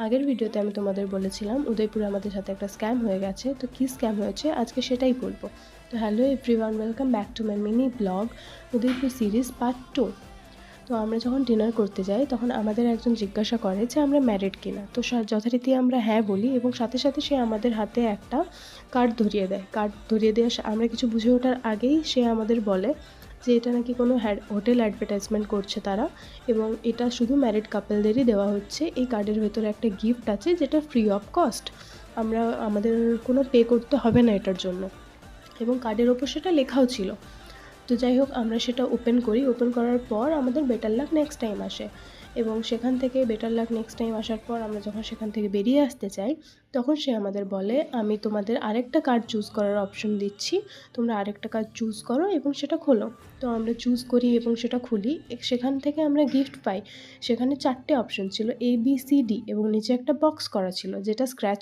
আগের ভিডিওতে আমি তোমাদের বলেছিলাম উদয়পুরে আমাদের সাথে একটা স্ক্যাম হয়ে গেছে। তো কী স্ক্যাম হয়েছে আজকে সেটাই বলবো। তো hello everyone, welcome back to my mini blog Udaipur series part 2। তো আমরা যখন ডিনার করতে যাই তখন আমাদের একজন জিজ্ঞাসা করে যে আমরা ম্যারিড কিনা। তো যথারীতি আমরা হ্যাঁ বলি এবং সাথে সাথে সে আমাদের হাতে একটা কার্ড ধরিয়ে দেয়। কার্ড ধরিয়ে দেওয়া আমরা কিছু বুঝে ওঠার আগেই সে আমাদের বলে যে এটা নাকি কোনো হোটেল অ্যাডভার্টাইজমেন্ট করছে তারা, এবং এটা শুধু ম্যারিড কাপলদেরই দেওয়া হচ্ছে। এই কার্ডের ভেতরে একটা গিফট আছে যেটা ফ্রি অফ কস্ট, আমাদের কোনো পে করতে হবে না এটার জন্য, এবং কার্ডের ওপর সেটা লেখাও ছিল। তো যাই হোক, আমরা সেটা ওপেন করি। ওপেন করার পর আমাদের বেটার লাক নেক্সট টাইম আসে, এবং সেখান থেকে বেটার লাক নেক্সট টাইম আসার পর আমরা যখন সেখান থেকে বেরিয়ে আসতে চাই তখন সে আমাদের বলে আমি তোমাদের আরেকটা কার্ড চুজ করার অপশন দিচ্ছি, তোমরা আরেকটা কার্ড চুজ করো এবং সেটা খোলো। তো আমরা চুজ করি এবং সেটা খুলি। সেখান থেকে আমরা গিফট পাই। সেখানে 4টে অপশন ছিল, ABCD, এবং নিচে একটা বক্স করা ছিল যেটা স্ক্র্যাচ